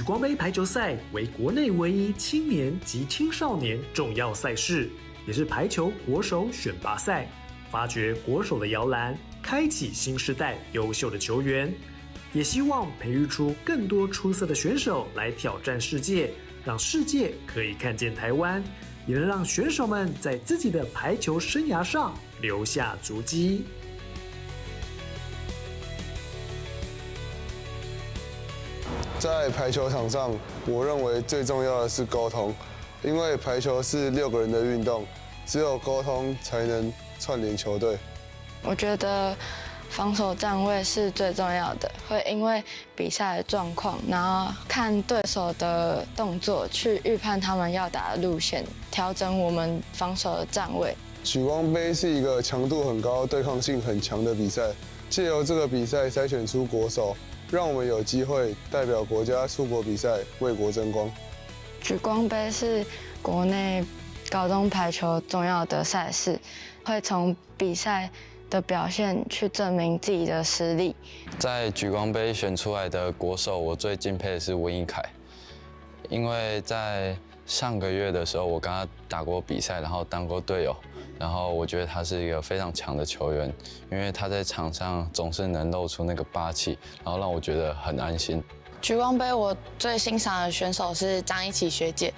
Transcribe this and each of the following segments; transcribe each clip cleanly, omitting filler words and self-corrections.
光杯排球赛为国内唯一青年及青少年重要赛事，也是排球国手选拔赛，发掘国手的摇篮，开启新时代优秀的球员，也希望培育出更多出色的选手来挑战世界，让世界可以看见台湾，也能让选手们在自己的排球生涯上留下足迹。在排球场上，我认为最重要的是沟通，因为排球是6个人的运动，只有沟通才能串联球队。我觉得防守站位是最重要的，会因为比赛的状况，然后看对手的动作，去预判他们要打的路线，调整我们防守的站位。举光杯是一个强度很高、对抗性很强的比赛，借由这个比赛筛选出国手，让我们有机会代表国家出国比赛，为国争光。举光杯是国内高中排球重要的赛事，会从比赛的表现去证明自己的实力。在举光杯选出来的国手，我最敬佩的是温一凯，因为在上个月的时候，我跟他打过比赛，然后当过队友，然后我觉得他是一个非常强的球员，因为他在场上总是能露出那个霸气，然后让我觉得很安心。举光杯我最欣赏的选手是张一琪学姐，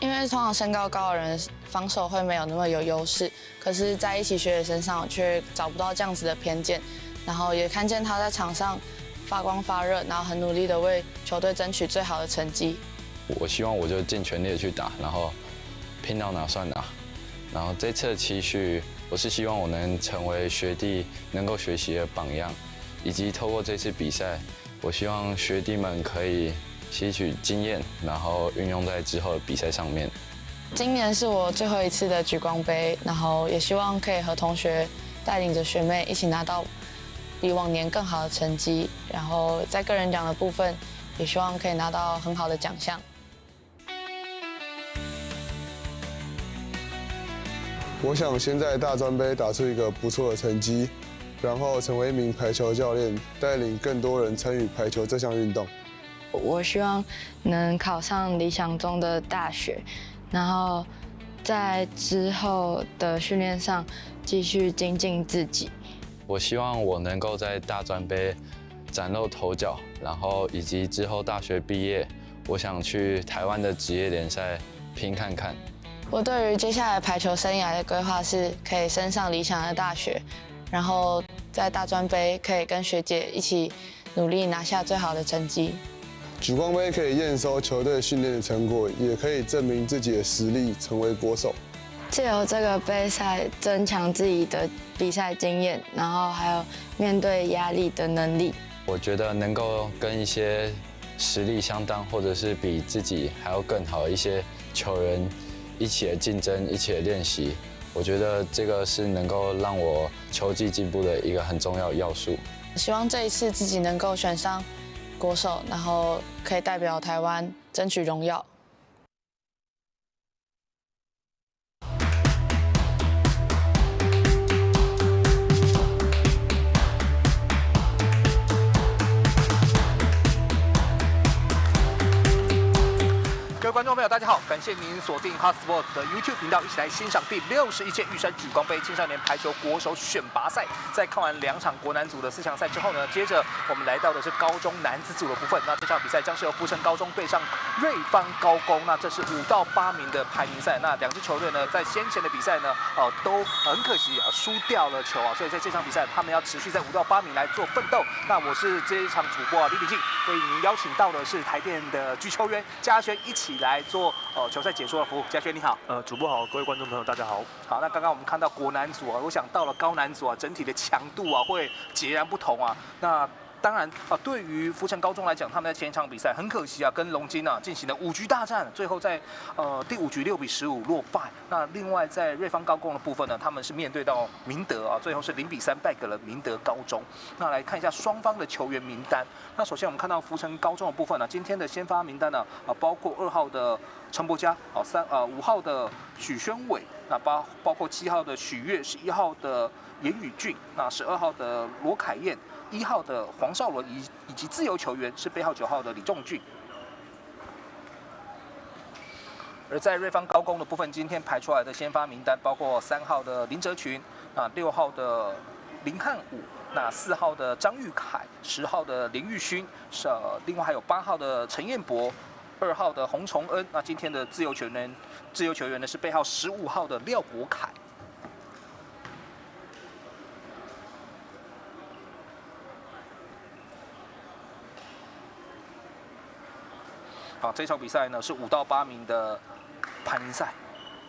因为通常身高高的人防守会没有那么有优势，可是在一琪学姐身上我却找不到这样子的偏见，然后也看见她在场上发光发热，然后很努力的为球队争取最好的成绩。我希望我就尽全力的去打，然后拼到哪算哪。然后这次的期许，我是希望我能成为学弟能够学习的榜样，以及透过这次比赛，我希望学弟们可以吸取经验，然后运用在之后的比赛上面。今年是我最后一次的举光杯，然后也希望可以和同学带领着学妹一起拿到比往年更好的成绩，然后在个人奖的部分，也希望可以拿到很好的奖项。我想先在大专杯打出一个不错的成绩，然后成为一名排球教练，带领更多人参与排球这项运动。我希望能考上理想中的大学，然后在之后的训练上继续精进自己。我希望我能够在大专杯崭露头角，然后以及之后大学毕业，我想去台湾的职业联赛拼看看。我对于接下来排球生涯的规划是可以升上理想的大学，然后在大专杯可以跟学姐一起努力拿下最好的成绩。举光杯可以验收球队训练的成果，也可以证明自己的实力，成为国手。借由这个杯赛增强自己的比赛经验，然后还有面对压力的能力。我觉得能够跟一些实力相当，或者是比自己还要更好的一些球员一起的竞争，一起的练习，我觉得这个是能够让我球技进步的一个很重要的要素。希望这一次自己能够选上国手，然后可以代表台湾争取荣耀。各位观众朋友，大家好！感谢您锁定 Hot Sports 的 YouTube 频道，一起来欣赏第61届玉山举光杯青少年排球国手选拔赛。在看完2场国男组的4强赛之后呢，接着我们来到的是高中男子组的部分。那这场比赛将是由福成高中对上瑞芳高工，那这是5到8名的排名赛。那2支球队呢，在先前的比赛呢，都很可惜输掉了球啊，所以在这场比赛他们要持续在5到8名来做奋斗。那我是这一场主播李秉敬，为您邀请到的是台电的举球员嘉轩一起来做球赛解说的服务。嘉轩你好，主播好，各位观众朋友大家好。好，那刚刚我们看到国男组啊，我想到了高男组啊，整体的强度啊会截然不同啊。那当然啊，对于福成高中来讲，他们在前一场比赛很可惜啊，跟龙津啊进行了5局大战，最后在第5局6比15落败。那另外在瑞芳高工的部分呢，他们是面对到明德啊，最后是0比3败给了明德高中。那来看一下双方的球员名单。那首先我们看到福成高中的部分呢，今天的先发名单呢，包括2号的陈柏嘉，5号的许宣伟，那包括7号的许悦，11号的严宇俊，那12号的罗凯燕，1号的黄少伦以及自由球员是背号9号的李仲俊。而在瑞芳高工的部分，今天排出来的先发名单包括3号的林哲群，啊6号的林汉武，那4号的张玉凯，10号的林玉勋，另外还有8号的陈彦博，2号的洪崇恩。那今天的自由球员呢是背号15号的廖国凯。好，这场比赛呢是5到8名的排名赛。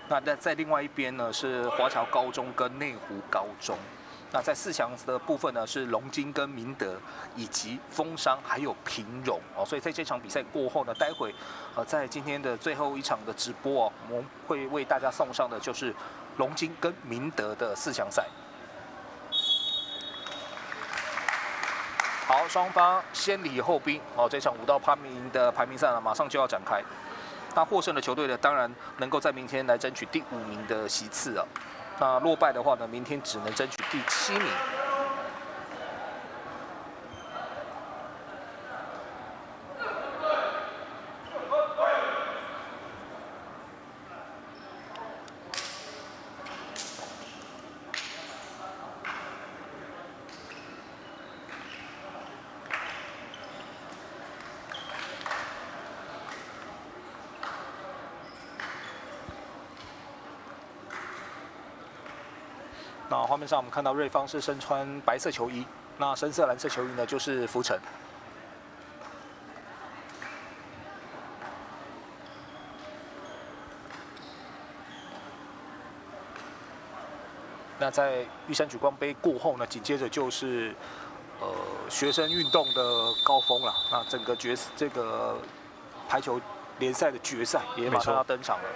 那在另外一边呢是华侨高中跟内湖高中。那在4强的部分呢是龙金跟明德，以及丰商还有平荣哦。所以在这场比赛过后呢，待会在今天的最后一场的直播哦，我们会为大家送上的就是龙金跟明德的4强赛。好，双方先礼后兵哦，这场5到8名的排名赛呢，马上就要展开。那获胜的球队呢，当然能够在明天来争取第5名的席次啊。那落败的话呢，明天只能争取第7名。那画面上我们看到瑞芳是身穿白色球衣，那深色蓝色球衣呢就是福城。那在玉山举光杯过后呢，紧接着就是学生运动的高峰了。那整个这个排球联赛的决赛也马上要登场了。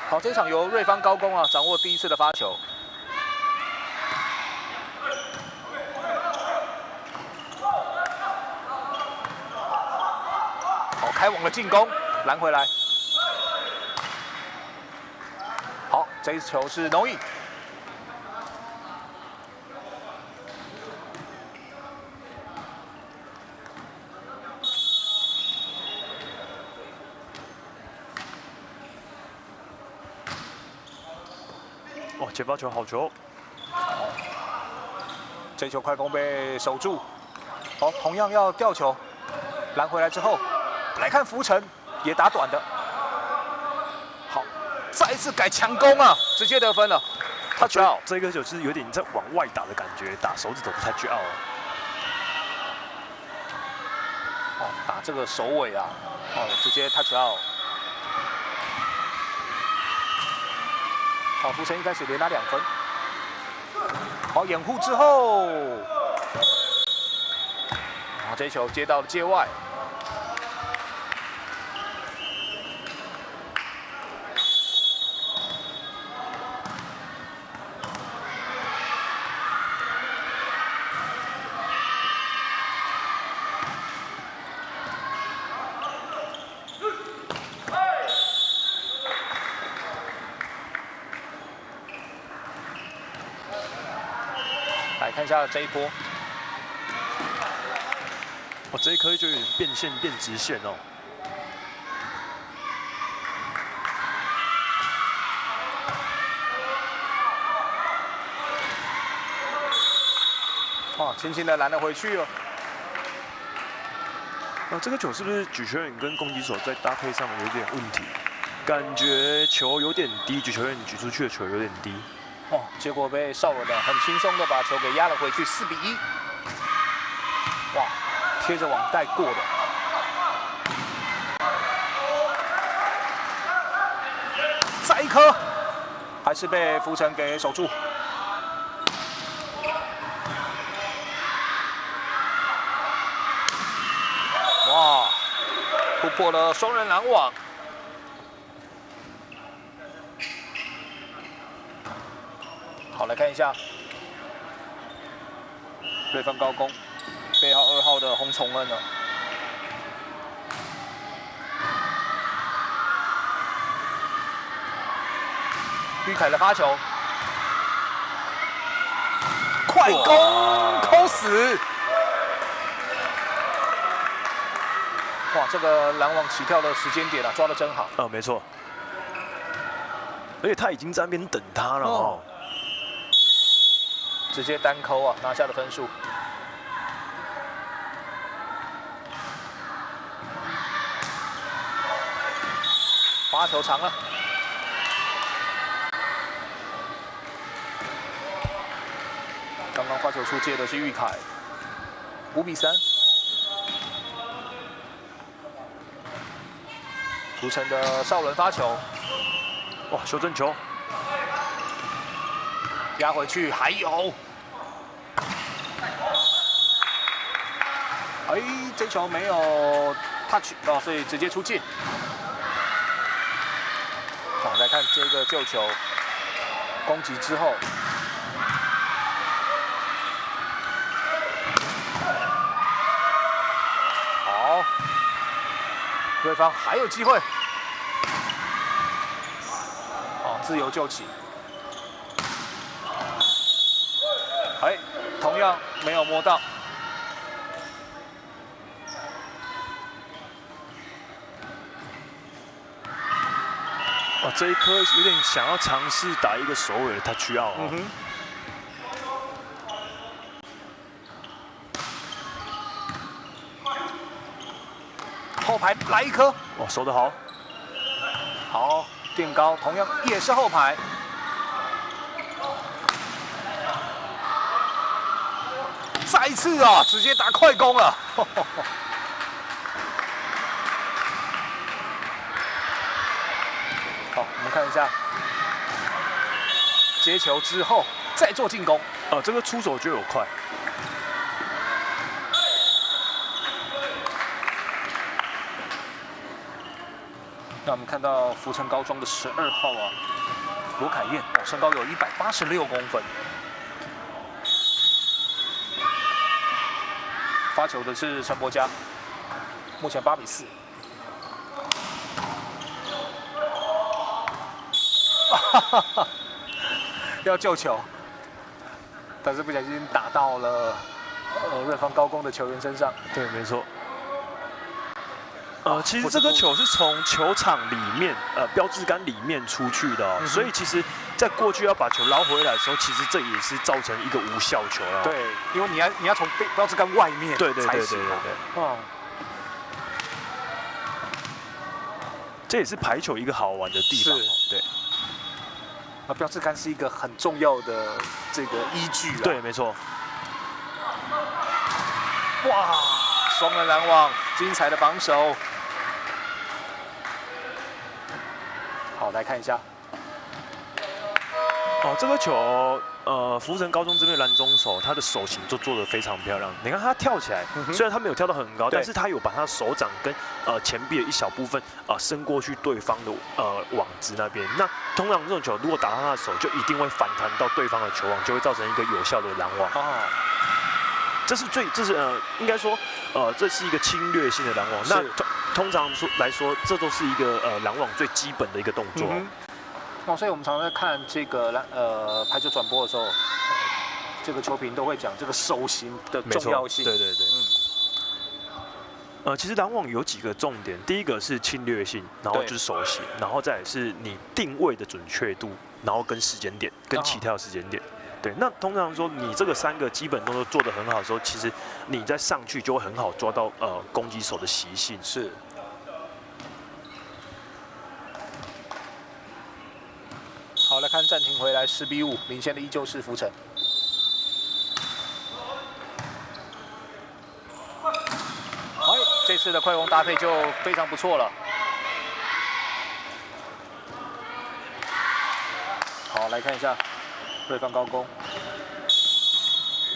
好，这场由瑞芳高工啊掌握第1次的发球。好，开网的进攻，拦回来。好，这一球是农毅。哇，前发球好球！这球快攻被守住。好，同样要吊球，拦回来之后，来看福城也打短的。好，再一次改强攻啊，直接得分了。touch out，这个球是有点在往外打的感觉，打手指头 touch out 啊。哦，打这个首尾啊，哦，直接 touch out。好，福城一开始连拿2分。好，掩护之后，好，这一球接到了界外。来看一下这一波，哇，这一颗就有点变线变直线哦。哦，轻轻的拦了回去哦。那这个球是不是举球员跟攻击手在搭配上有点问题？感觉球有点低，举球员举出去的球有点低。哦，结果被邵文呢很轻松的把球给压了回去，4比1。哇，贴着网带过的。再一颗，还是被福城给守住。哇，突破了双人拦网。好，来看一下瑞芳高工背号2号的洪崇恩呢。玉凯的发球，快攻扣死！哇，这个拦网起跳的时间点啊，抓得真好。没错。而且他已经在那边等他了哦。直接单扣啊，拿下的分数。发球长了。刚刚发球出界的是玉凯，5比3。福成的少伦发球，哇，修正球，压回去，还有，哎，这球没有 touch 哦，所以直接出界。好，来看这个救球，攻击之后。 对方还有机会，好，自由救起，哎，同样没有摸到，哇，这一颗有点想要尝试打一个首尾的 touch out 哦。后排来一颗，哇，收得好，好垫高，同样也是后排，再一次啊，直接打快攻了。好，我们看一下接球之后再做进攻，这个出手就有快。 那我们看到福成高中的12号啊，罗凯燕，哦，身高有186公分。发球的是陈柏嘉，目前8比4。要救球，但是不小心打到了瑞芳高工的球员身上。对，没错。 其实这个球是从球场里面，标志杆里面出去的哦，所以其实在过去要把球捞回来的时候，其实这也是造成一个无效球了。对，因为你要从标志杆外面才行。对。哦，这也是排球一个好玩的地方。对。啊，标志杆是一个很重要的这个依据啊。对，没错。哇，双人拦网，精彩的防守。 好，来看一下。哦，这个球，福成高中这边拦中手，他的手型就做得非常漂亮。你看他跳起来，虽然他没有跳到很高，但是他有把他手掌跟前臂的一小部分伸过去对方的网子那边。那通常这种球如果打到他的手，就一定会反弹到对方的球网，就会造成一个有效的拦网。这是应该说，这是一个侵略性的拦网。那通常来说，这都是一个拦网最基本的一个动作。所以我们常常在看这个排球转播的时候，这个球评都会讲这个手型的重要性。对。其实拦网有几个重点，第一个是侵略性，然后就是手型，然后再来是你定位的准确度，然后跟时间点，跟起跳时间点。对，那通常说你这个3个基本动作做得很好的时候，其实你再上去就会很好抓到攻击手的习性。是。好，来看暂停回来10比5，领先的依旧是福成。好，这次的快攻搭配就非常不错了。好，来看一下。 瑞芳高工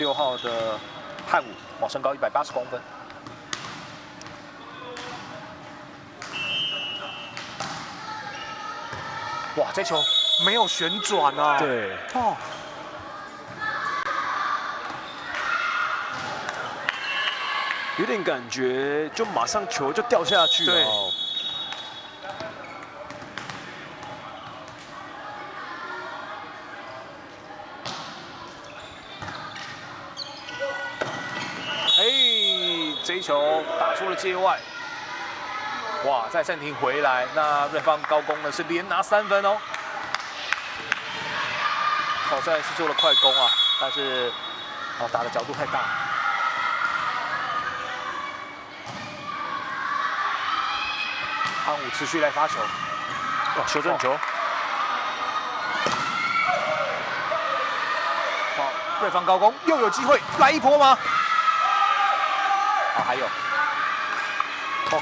6号的汉武，身高180公分。哇，这球没有旋转啊！对，有点感觉，就马上球就掉下去了。这一球打出了界外，哇，再暂停回来，那瑞芳高工呢是连拿3分哦。哦，虽然是做了快攻啊，但是打的角度太大。汉武持续来发球，哇，修正球。好，瑞芳高工又有机会来一波吗？好，还有，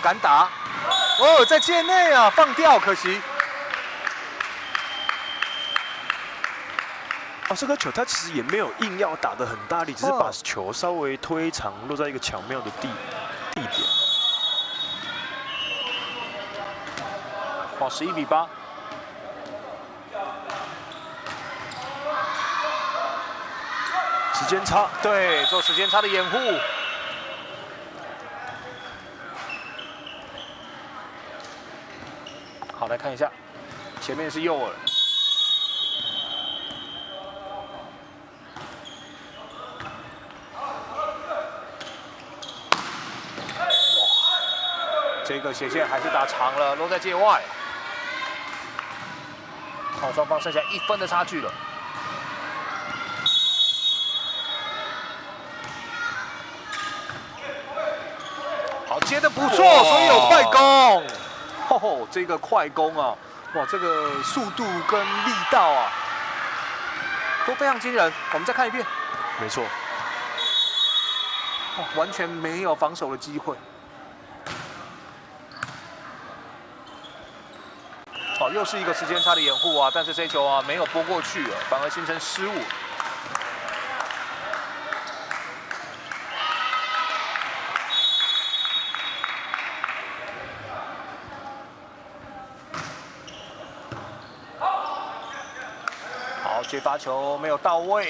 敢打，在界内啊，放掉，可惜。这个球他其实也没有硬要打得很大力，只是把球稍微推长，落在一个巧妙的地点。11比8。时间差，对，做时间差的掩护。好，来看一下，前面是右耳。这个斜线还是打长了，落在界外。好，双方剩下1分的差距了。好，接的不错，所以有快攻。这个快攻啊，哇，这个速度跟力道啊，都非常惊人。我们再看一遍。没错。完全没有防守的机会。又是一个时间差的掩护啊，但是这球啊没有拨过去啊，反而形成失误。好，接发球没有到位，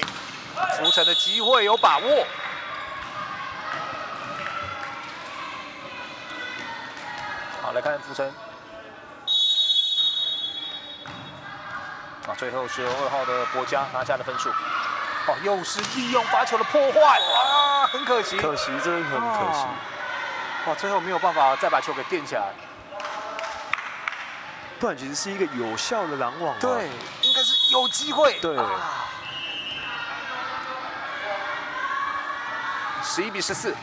福成的机会有把握。好，来看福成。最后是由2号的博嘉拿下的分数。又是利用罚球的破坏，哇，很可惜，可惜，真的很可惜。最后没有办法再把球给垫下来。不然其实是一个有效的拦网。对，应该是有机会。对。11比14。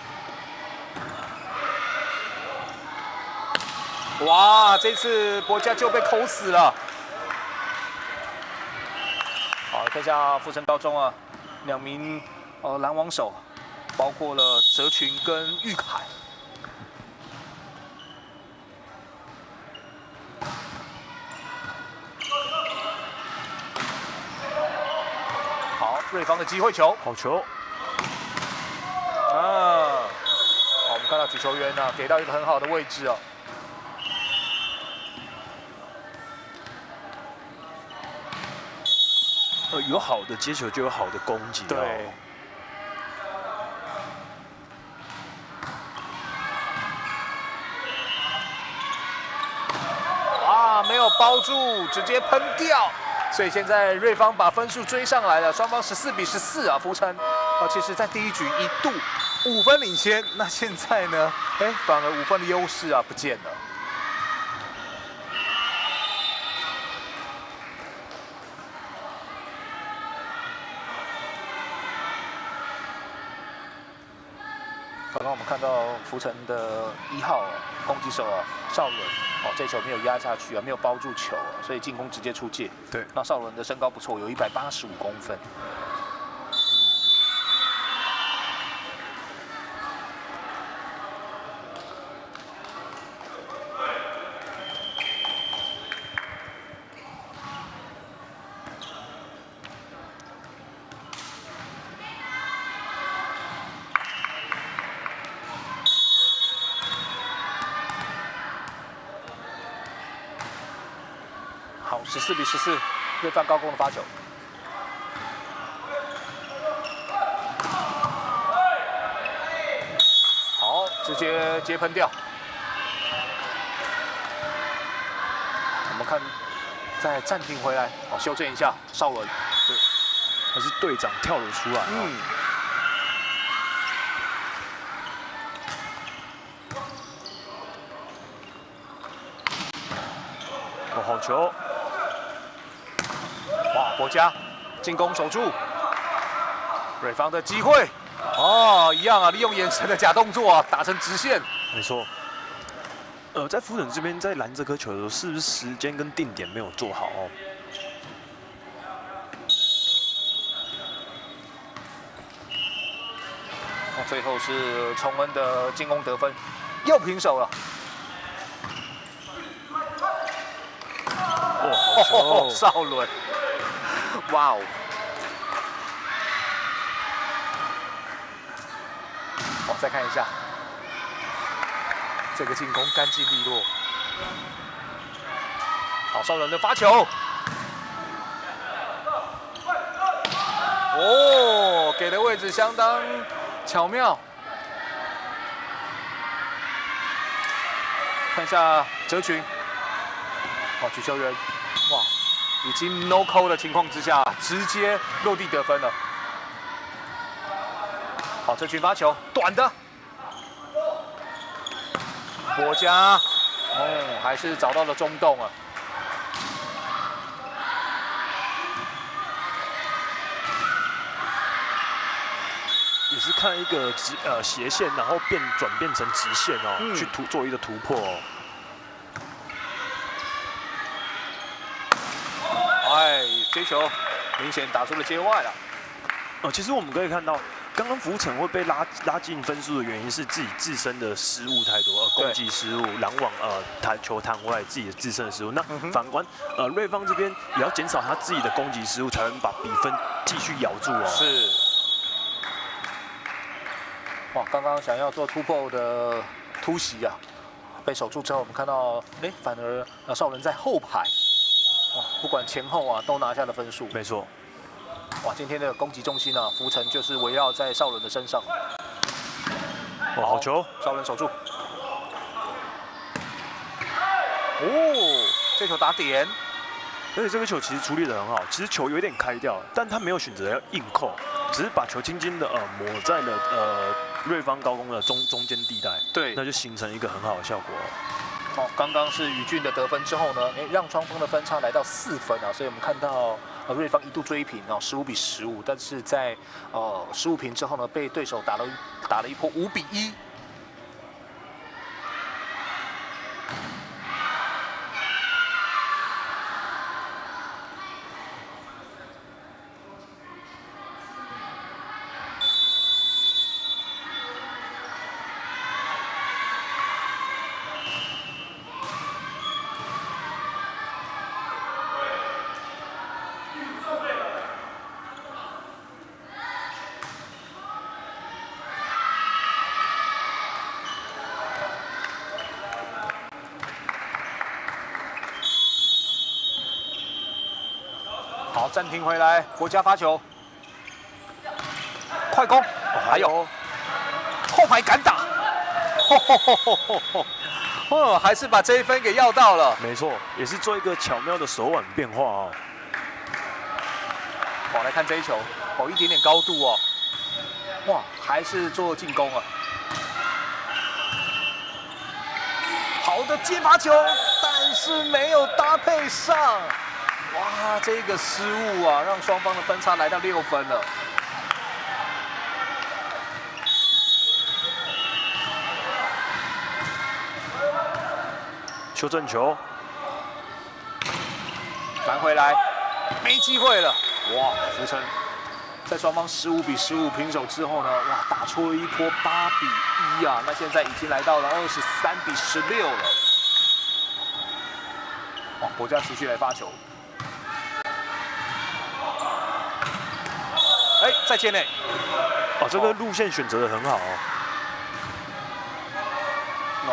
哇，这次博嘉就被扣死了。好，看一下富城高中啊，2名拦网手，包括了泽群跟玉凯。好，瑞芳的机会球，好球。好，我们看到举球员呢，给到一个很好的位置哦。有好的接球就有好的攻击。对。哇，没有包住，直接喷掉。所以现在瑞芳把分数追上来了，双方14比14啊，福成其实在第一局一度5分领先，那现在呢，反而5分的优势啊不见了。刚刚我们看到福成的1号攻击手邵伦，这球没有压下去啊，没有包住球所以进攻直接出界。对，那邵伦的身高不错，有185公分。好，14比14，瑞芳高工的发球。好，直接接喷掉。我们看，再暂停回来，修正一下，邵伦。对，还是队长跳了出来。球。哇，国家进攻守住，瑞芳的机会。哦，一样啊，利用眼神的假动作啊，打成直线。没错。在夫人这边在拦这颗球的时候，是不是时间跟定点没有做好哦？最后是崇恩的进攻得分，又平手了。哦，少伦，哇哦！再看一下这个进攻干净利落。好，少伦的发球。哦，给的位置相当巧妙。看一下哲群，哦，举球员，哇，已经 no call 的情况之下，直接落地得分了。好，哲群发球，短的，国家，哦，还是找到了中洞啊。也是看一个斜线，然后转变成直线哦，去做一个突破哦。哎，这球明显打出了界外了。其实我们可以看到，刚刚福城会被拉进分数的原因是自己自身的失误太多，攻击失误、拦网球弹回来自己的自身的失误。那反观瑞芳这边也要减少他自己的攻击失误，才能把比分继续咬住哦。是。哇，刚刚想要做突破的突袭啊，被守住之后，我们看到，反而少伦在后排，哇，不管前后啊，都拿下了分数。没错。哇，今天的攻击重心啊，福城就是围绕在少伦的身上。哇，好球！少伦守住。哦，这球打点。而且这个球其实处理得很好，其实球有点开掉，但他没有选择要硬扣，只是把球轻轻的抹在了瑞芳高工的中间地带，对，那就形成一个很好的效果。好，刚刚是宇俊的得分之后呢，让双方的分差来到4分啊，所以我们看到瑞芳一度追平15-15，但是在15平之后呢，被对手打了一波5-1。好，暂停回来，国家发球，快攻，还有后排敢打，还是把这一分给要到了。没错，也是做一个巧妙的手腕变化哦。好，来看这一球，一点点高度哦，哇，还是做进攻啊。好的接发球，但是没有搭配上。哇，这个失误啊，让双方的分差来到6分了。修正球，扳回来，没机会了。哇，福城在双方15-15平手之后呢，哇，打出了一波8-1啊，那现在已经来到了23-16了。哇，国家持续来发球。在界内，这个路线选择的很好哦。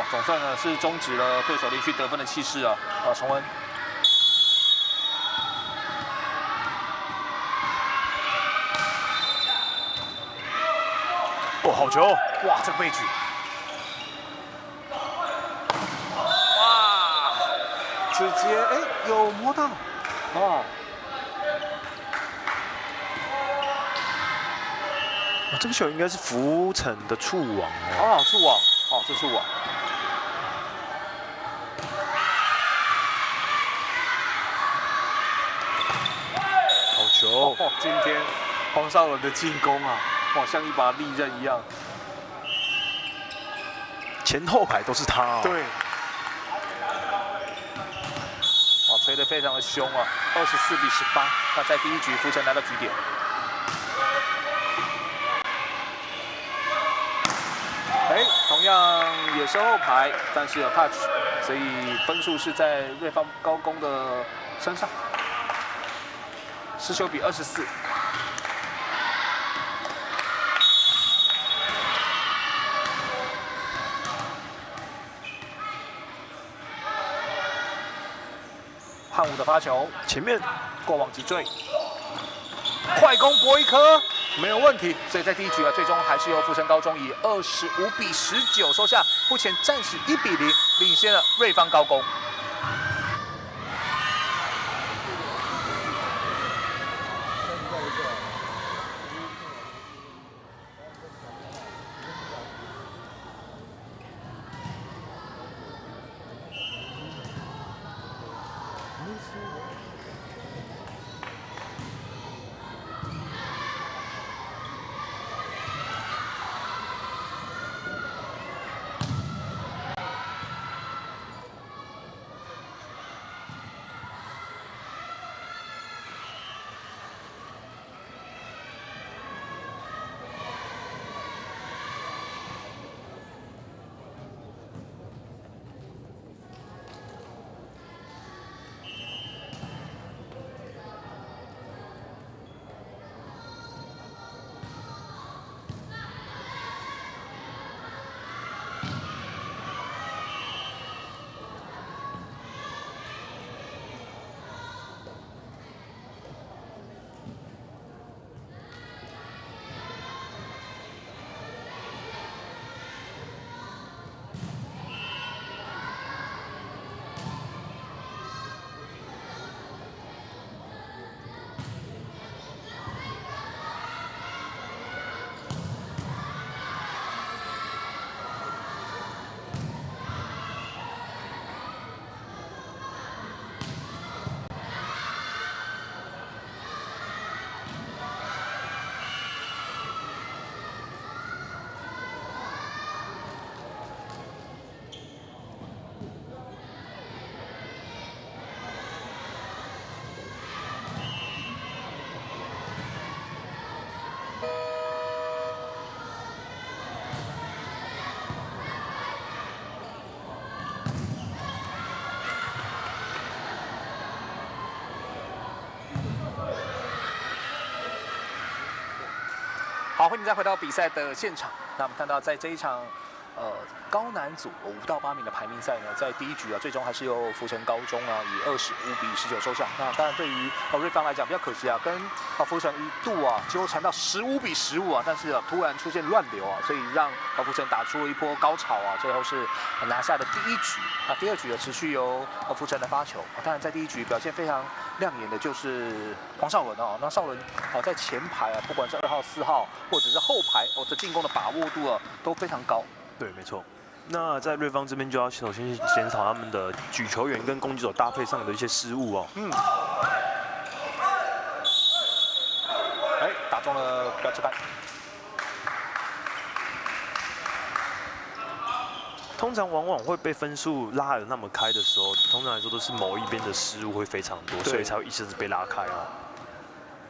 总算呢是终止了对手连续得分的气势啊！崇恩，好球！哇，这个背举，哇，直接有摸到，这个球应该是福城的触网哦。触网，是触网。好球！哦，今天黄少伦的进攻啊，哇，像一把利刃一样。前后排都是他哦。对。哇，吹得非常的凶啊，24比18。那在第一局，福城拿到局点。哎，同样也是后排，但是有 touch， 所以分数是在瑞芳高工的身上。19比24。汉武的发球，前面过往击坠，快攻搏一颗，没有问题。所以在第一局啊，最终还是由福城高中以25比19收下，目前暂时1比0领先了瑞芳高工。好，欢迎再回到比赛的现场。那我们看到，在这一场高男组5到8名的排名赛呢，在第一局啊，最终还是由福城高中啊以25比19收下。那当然，对于瑞芳来讲比较可惜啊，跟福城一度啊纠缠到15比15啊，但是突然出现乱流啊，所以让福城打出了一波高潮啊，最后是拿下的第一局。那第二局呢，持续由福城的发球。当然，在第一局表现非常亮眼的就是黄少伦哦。那少伦在前排啊，不管是2号、4号，或者是后排这进攻的把握度啊都非常高。对，没错。那在瑞芳这边就要首先检讨他们的举球员跟攻击手搭配上的一些失误哦。哎，打中了标志杆。通常往往会被分数拉得那么开的时候，通常来说都是某一边的失误会非常多，所以才会一下子被拉开啊。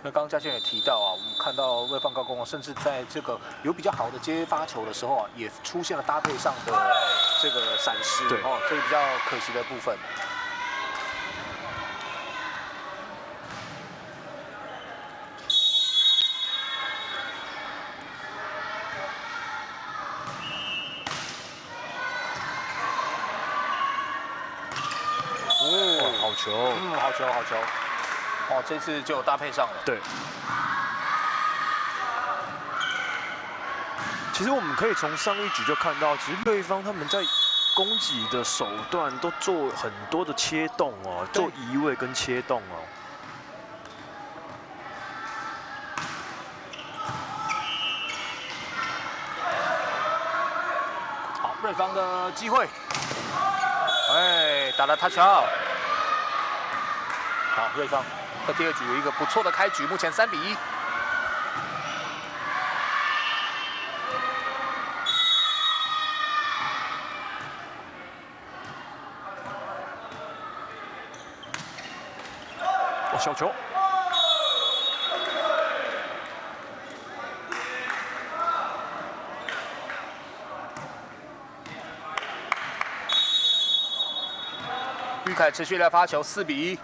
那刚刚嘉轩也提到啊，我们看到瑞芳高工啊，甚至在这个有比较好的接发球的时候啊，也出现了搭配上的这个闪失，对哦，这是比较可惜的部分。哦，好球，好球，好球。哦，这次就有搭配上了。对。其实我们可以从上一局就看到，其实瑞芳他们在攻击的手段都做很多的切动哦，做移位跟切动哦。好，瑞芳的机会。哎，打了touch out。好，瑞芳在第二局有一个不错的开局，目前3比1。小球。玉凯持续来发球，4比1。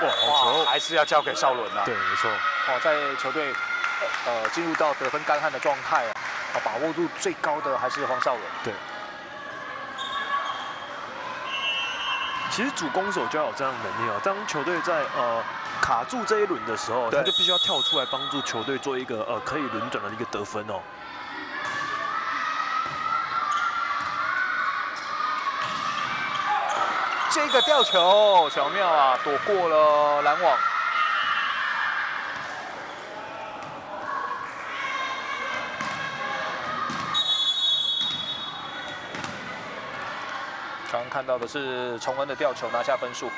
哇，好球！还是要交给邵伦啊。对，没错。哦，在球队进入到得分干旱的状态啊，把握度最高的还是黄邵伦。对。其实主攻手就要有这样的能力哦。当球队在卡住这一轮的时候，他就必须要跳出来帮助球队做一个可以轮转的一个得分哦。这个吊球巧妙啊，躲过了拦网。刚刚看到的是崇恩的吊球拿下分数，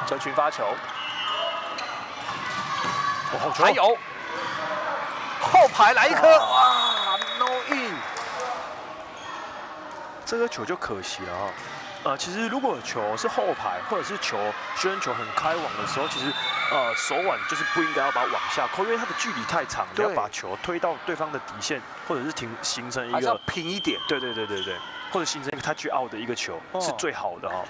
哲群发球，好球！还有后排来一颗，哇 ，no in， 这个球就可惜了啊。其实如果球是后排，或者是球宣球很开网的时候，其实手腕就是不应该要把它往下扣，因为它的距离太长，你要把球推到对方的底线，或者是形成一个平一点。对，或者形成一个 touch out 的一个球是最好的哦。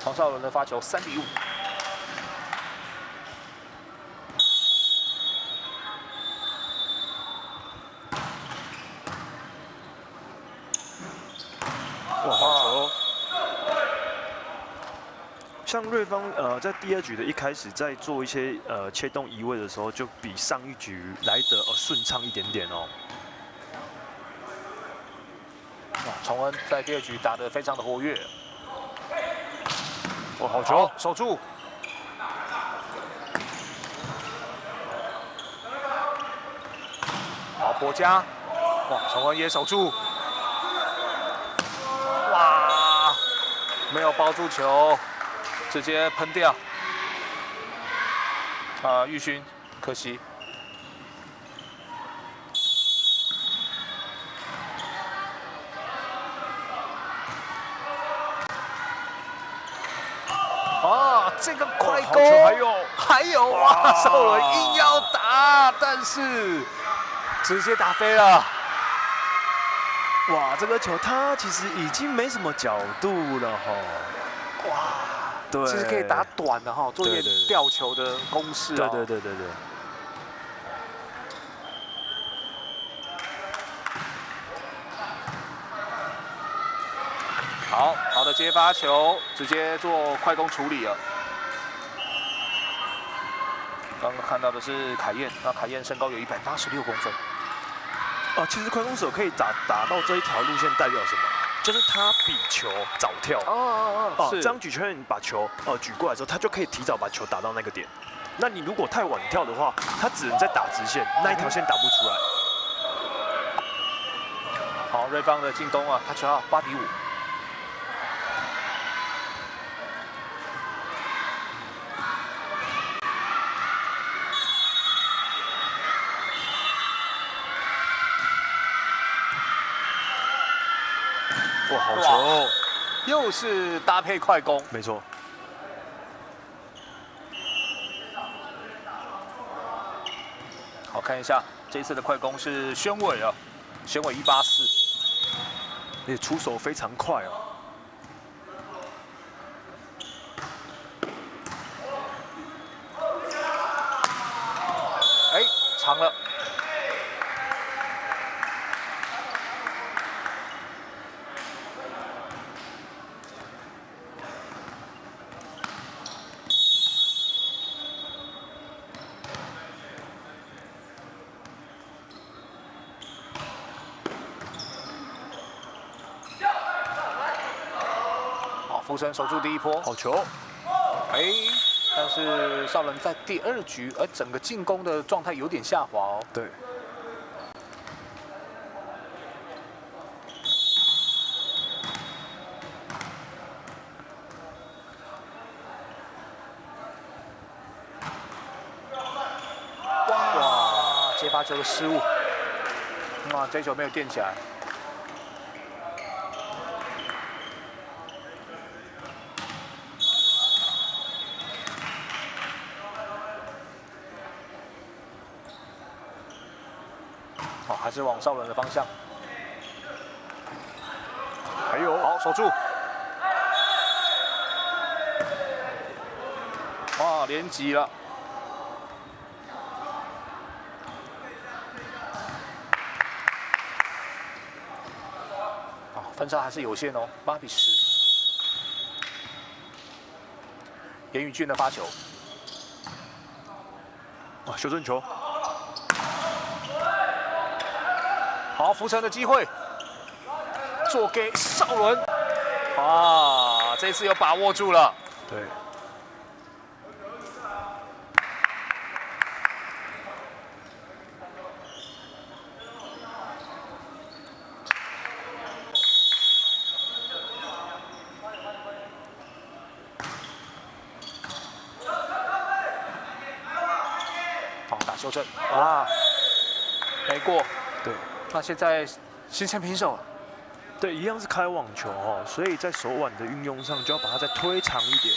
黄少伦的发球3比5。哇，好球！像瑞芳在第二局的一开始在做一些切动移位的时候，就比上一局来得顺畅一点点哦。崇恩在第二局打得非常的活跃。哇，好球！守住。好，博嘉，哇，崇恩也守住。哇，没有包住球，直接喷掉。玉勋，可惜。这个快攻，还有哇，邵伦硬要打，但是直接打飞了。哇，这个球它其实已经没什么角度了哈。哇，对，其实可以打短的哈，做一点吊球的攻势。对。好的接发球，直接做快攻处理了。刚刚看到的是凯燕，那凯燕身高有186公分。其实快攻手可以打到这一条路线，代表什么？就是他比球早跳。是这样举球员把球举过来之后，他就可以提早把球打到那个点。那你如果太晚跳的话，他只能在打直线，那一条线打不出来。好，瑞芳的进攻啊，他球号8比5。哇，好球！又是搭配快攻，没错。好，看一下这一次的快攻是宣伟啊，宣伟184，也出手非常快哦。长了。好，福生守住第一波，好球！但是少伦在第2局，而整个进攻的状态有点下滑哦。对。哇，接发球的失误，哇，这球没有垫起来。 哦，还是往少伦的方向。还有，好，守住。哇，连击了。啊，分差还是有限哦，8比10。严宇峻的发球。啊，修正球。 好，福成的机会，做给少伦，啊，这次有把握住了。对。好，打修正，啊，没过。对。 那现在形成平手，对，一样是开网球哦，所以在手腕的运用上就要把它再推长一点。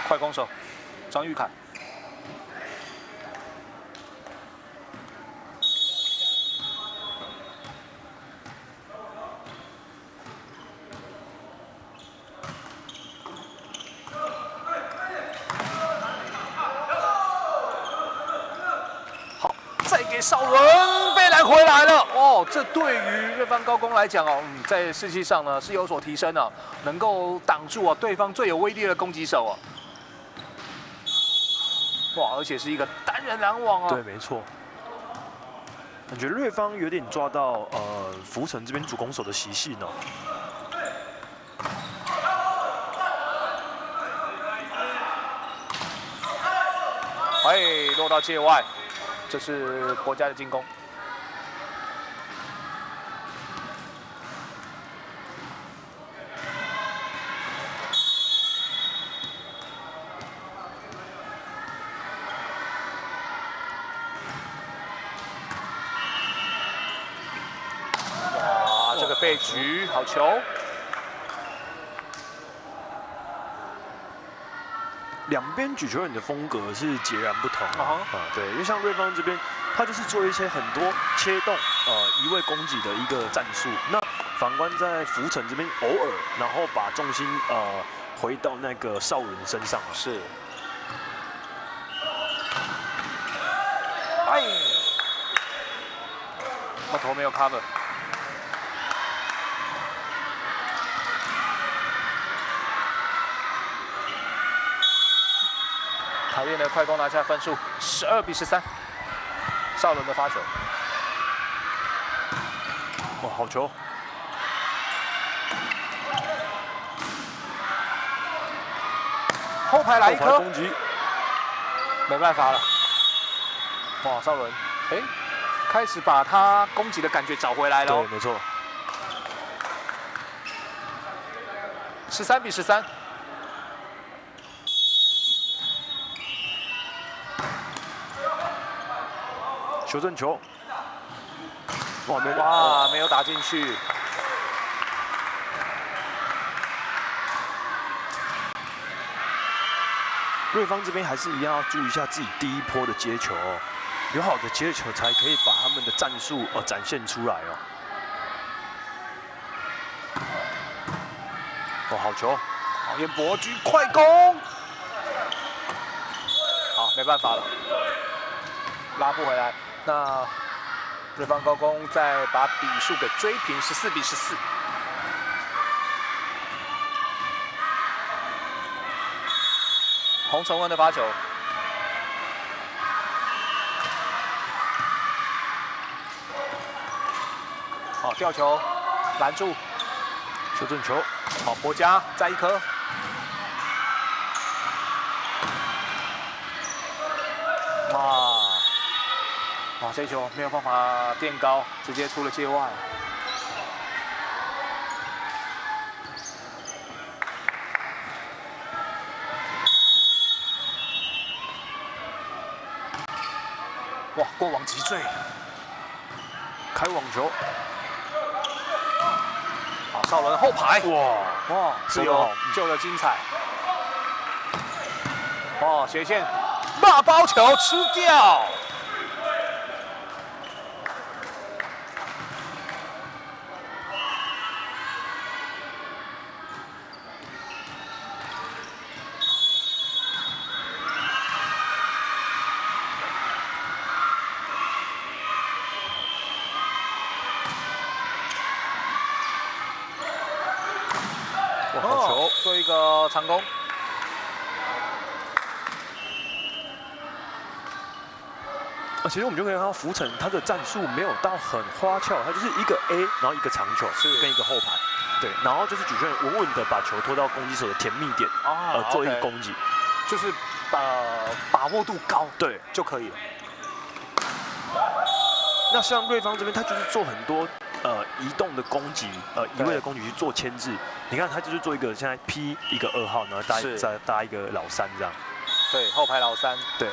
快攻手，张玉凯。 给少伦被拦回来了哦，这对于瑞芳高工来讲哦，在士气上呢是有所提升的，能够挡住啊对方最有威力的攻击手哦。哇，而且是一个单人拦网哦。对，没错。感觉瑞芳有点抓到福成这边主攻手的习性哦。哎，落到界外。 这是国家的进攻。哇，这个背局好球。 两边举球员的风格是截然不同啊。对，因为像瑞芳这边，他就是做一些很多切动，移位攻击的一个战术。那反观在福成这边，偶尔然后把重心回到那个少伦身上啊。是。哎，那头没有 cover。 讨厌的快攻拿下分数，12比13。少伦的发球，哇，好球！后排来一颗，攻击，没办法了。哇，少伦，哎，开始把他攻击的感觉找回来了。对，没错。13比13。 修正球，哇，没有打进去。瑞芳这边还是一样要注意一下自己第一波的接球哦，有好的接球才可以把他们的战术展现出来哦。哦，好球，郝彦博居快攻，好，没办法了，拉不回来。那瑞芳高工再把比数给追平，14比14。洪承恩的发球，好，吊球拦住，修正球，好，博嘉再一颗。哇，这一球没有办法垫高，直接出了界外。哇，过网击坠，开网球，好，少伦后排，哇，自由救了精彩。哦，斜线，大包球吃掉。好球，做一个长攻。其实我们就可以看到福成他的战术没有到很花俏，他就是一个 A， 然后一个长球跟一个后排，对，然后就是举球员稳稳的把球拖到攻击手的甜蜜点，做一个攻击，就是把握度高，对就可以了。那像瑞芳这边，他就是做很多移动的攻击，移位的攻击去做牵制。你看他就是做一个现在 P 一个2号，然后再搭一个老3这样。对，后排老3。对。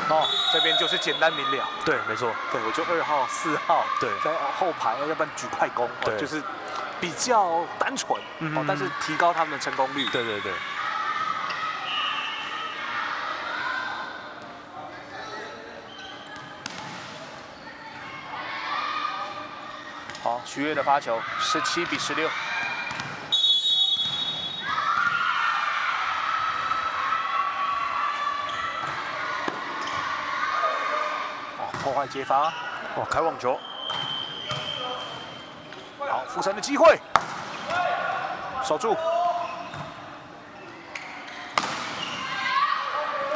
哦，这边就是简单明了。对，没错。对，我就2号、4号，对，在后排，要不然举快攻，对，就是比较单纯，但是提高他们的成功率。对对对。好，徐悦的发球，17-16。破坏接发，哇，开网球，好，福成的机会，守住，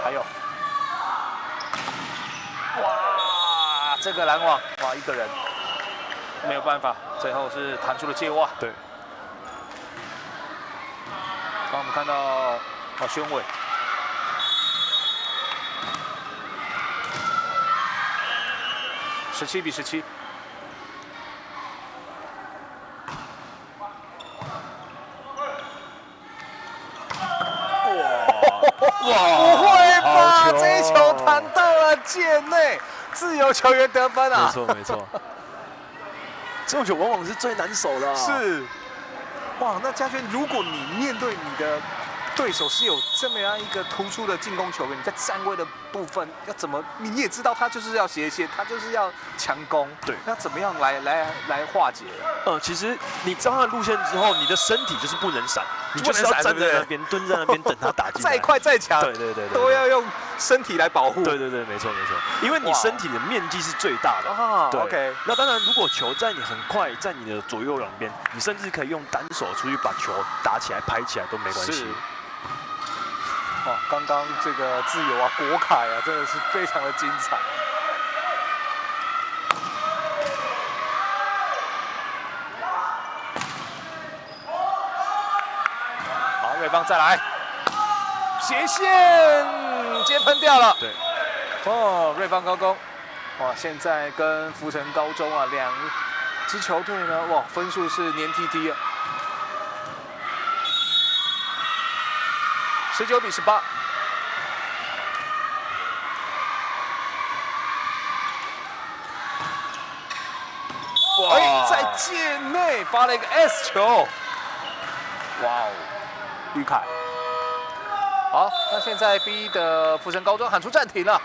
还有，哇，这个拦网，哇，一个人没有办法，最后是弹出了界外。对，刚我们看到宣伟。17-17。哇！不会吧？这一球弹到了界内，自由球员得分啊！没错没错。这种球往往是最难守的。是。哇，那嘉轩，如果你面对你的对手是有这么样一个突出的进攻球员，你在站位的部分要怎么？你也知道他就是要斜线，他就是要强攻，对，那怎么样来化解？其实你知道他的路线之后，你的身体就是不能闪，你就是要站在那边，蹲在那边等他打进来。再快再强，对，都要用身体来保护。对，没错，因为你身体的面积是最大的。对 ，OK。那当然，如果球在你很快在你的左右两边，你甚至可以用单手出去把球打起来、拍起来都没关系。哇，刚刚这个自由啊，国凯啊，真的是非常的精彩。好，瑞芳再来，斜线接喷掉了。对，哦，瑞芳高攻，哇，现在跟福成高中啊两支球队呢，哇，分数是黏踢踢啊。19-18。哇！在界内发了一个 S 球。哇哦，于凯。好，那现在 B 的福成高中喊出暂停了。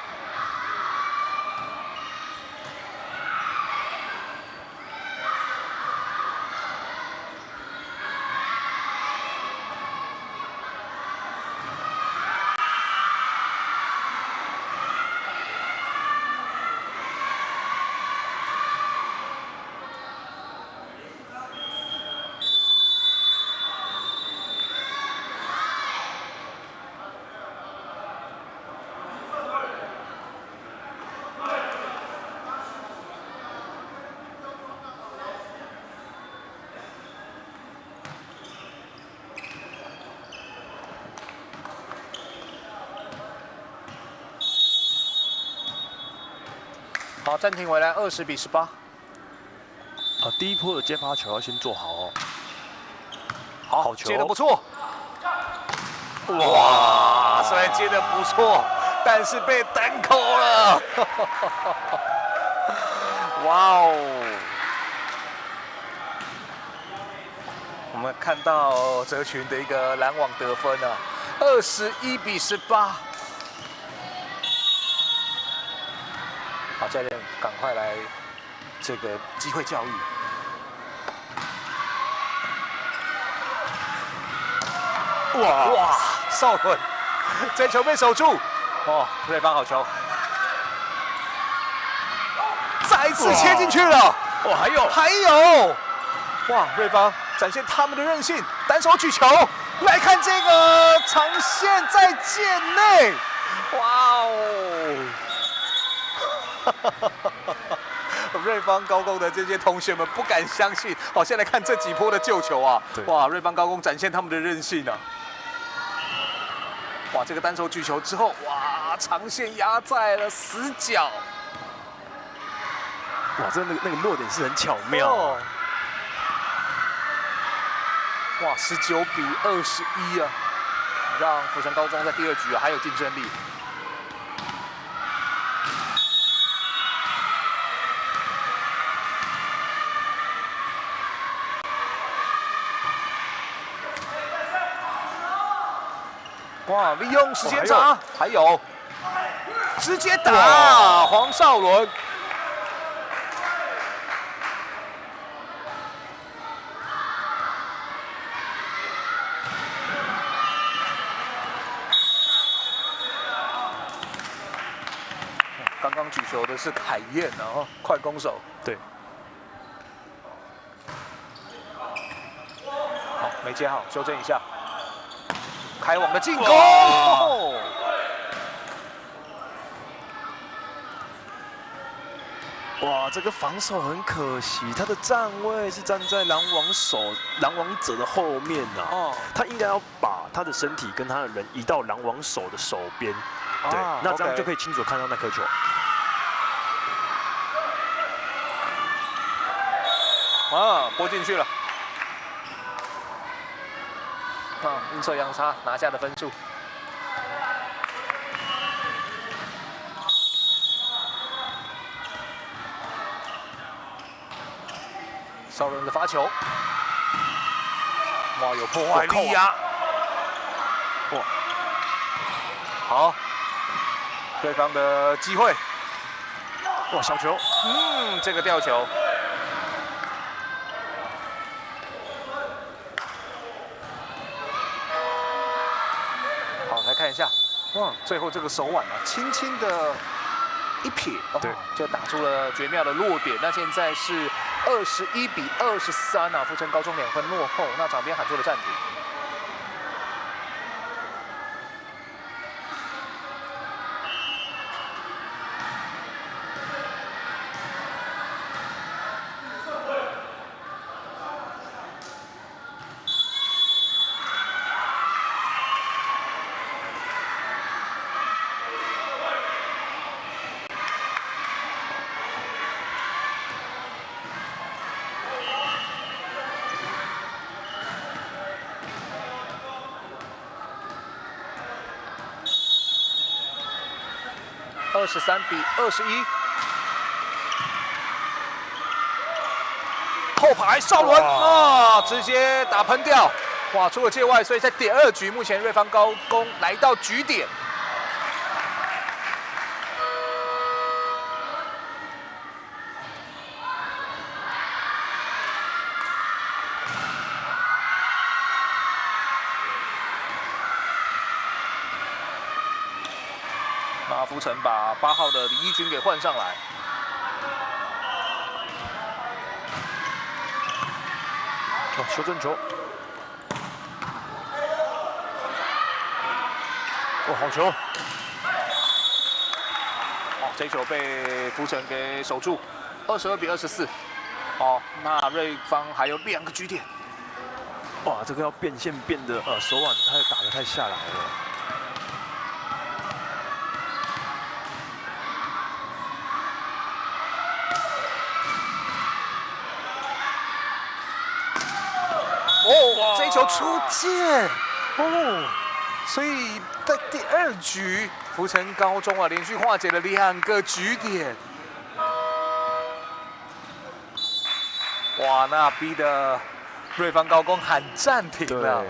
好，暂停回来，20-18。第一波的接发球要先做好哦。好球，接得不错。哇，虽然接得不错，但是被单扣了。哇哦！我们看到泽群的一个拦网得分啊，21-18。好，教练赶快来这个机会教育。哇，少伦，这球被守住。哦，瑞芳好球，再一次切进去了。哇，还有，哇，瑞芳展现他们的韧性，单手举球，来看这个长线在界内。哇哦！瑞芳高工的这些同学们不敢相信，好，现在看这几波的救球啊，哇，瑞芳高工展现他们的韧性啊！哇，这个单手举球之后，哇，长线压在了死角，哇，这那个落点是很巧妙。哦哇，19-21啊，让福城高中在第二局啊还有竞争力。哇，利用时间差，还有直接打黄少伦。刚刚举球的是凯燕啊，快攻手。对。好，没接好，修正一下。开网的进攻。哇，这个防守很可惜，他的站位是站在拦网者的后面呐。哦，他应该要把他的身体跟他的人移到拦网手的手边。对，那这样就可以清楚看到那颗球。啊，拨进去了。阴错阳差拿下的分数。少伦的发球，哇，有破坏力呀！哇，好，对方的机会，哇，小球，这个吊球。来看一下，哇，最后这个手腕啊，轻轻的一撇，对，就打出了绝妙的落点。那现在是21-23啊，福城高中2分落后。那场边喊出了暂停。23-21，后排少伦啊，直接打喷掉，哇，出了界外，所以在第2局，目前瑞芳高工来到局点。那福城把8号的李义军给换上来。哦，修正球。哦，好球。哦，这球被福城给守住，22-24。好，那瑞芳还有2个局点。哇，这个要变线变得手腕打得太下来了。球出界哦，所以在第2局，福成高中啊连续化解了2个局点。哇，那逼得瑞芳高工喊暂停了。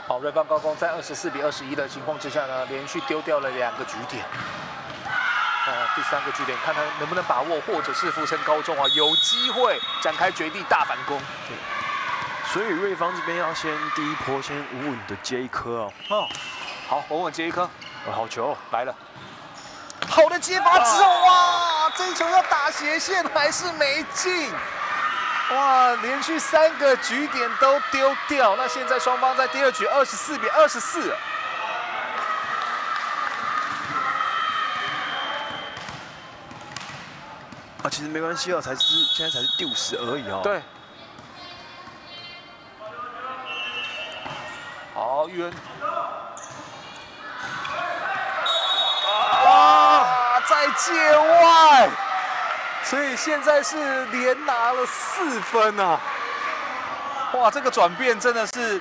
好，瑞芳高工在24比21的情况之下呢，连续丢掉了2个局点。第3个局点，看他能不能把握，或者是福成高中啊有机会展开绝地大反攻。对，所以瑞芳这边要先第一波先稳稳的接一颗哦。哦，好，稳稳接一颗。好球来了，好的接发之后，哇，这一球要打斜线还是没进。哇，连续3个局点都丢掉，那现在双方在第2局24比24。其实没关系哦，现在才是第50而已哦。对。好，玉恩。啊，在界外。所以现在是连拿了4分啊！哇，这个转变真的是，